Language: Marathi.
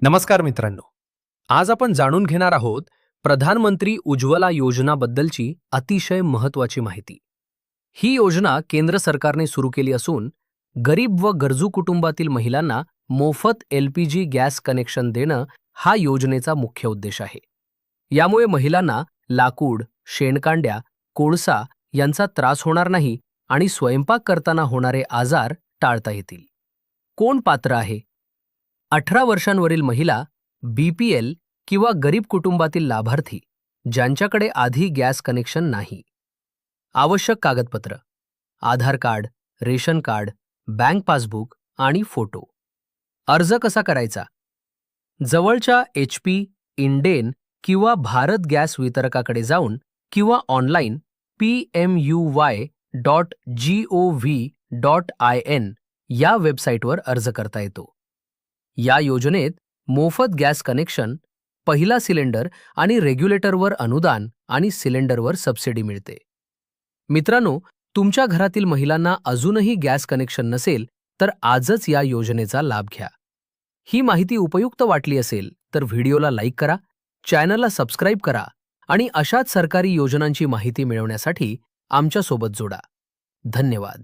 नमस्कार मित्रांनो. आज आपण जाणून घेणार आहोत प्रधानमंत्री उज्ज्वला योजनाबद्दलची अतिशय महत्त्वाची माहिती. ही योजना केंद्र सरकारने सुरू केली असून गरीब व गरजू कुटुंबातील महिलांना मोफत एलपीजी गॅस कनेक्शन देणं हा योजनेचा मुख्य उद्देश आहे. यामुळे महिलांना लाकूड, शेणकांड्या, कोळसा यांचा त्रास होणार नाही आणि स्वयंपाक करताना होणारे आजार टाळता येतील. कोण पात्र आहे? 18 वर्षांवरील महिला, बीपीएल किंवा गरीब कुटुंबातील लाभार्थी ज्यांच्याकडे आधी गॅस कनेक्शन नाही. आवश्यक कागदपत्र: Aadhaar card, ration card, bank passbook आणि फोटो. अर्ज कसा करायचा? जवळच्या HP, इंडेन किंवा भारत गॅस वितरकाकडे जाऊन किंवा ऑनलाईन pmuy.gov.in या वेबसाईटवर अर्ज करता येतो. या योजनेत मोफत गॅस कनेक्शन, पहिला सिलेंडर आणि रेग्युलेटरवर अनुदान आणि सिलेंडरवर सबसिडी मिळते. मित्रांनो, तुमच्या घरातील महिलांना अजूनही गॅस कनेक्शन नसेल तर आजच या योजनेचा लाभ घ्या. ही माहिती उपयुक्त वाटली असेल तर व्हिडिओला लाईक करा, चॅनलला सबस्क्राईब करा आणि अशाच सरकारी योजनांची माहिती मिळवण्यासाठी आमच्यासोबत जोडा. धन्यवाद.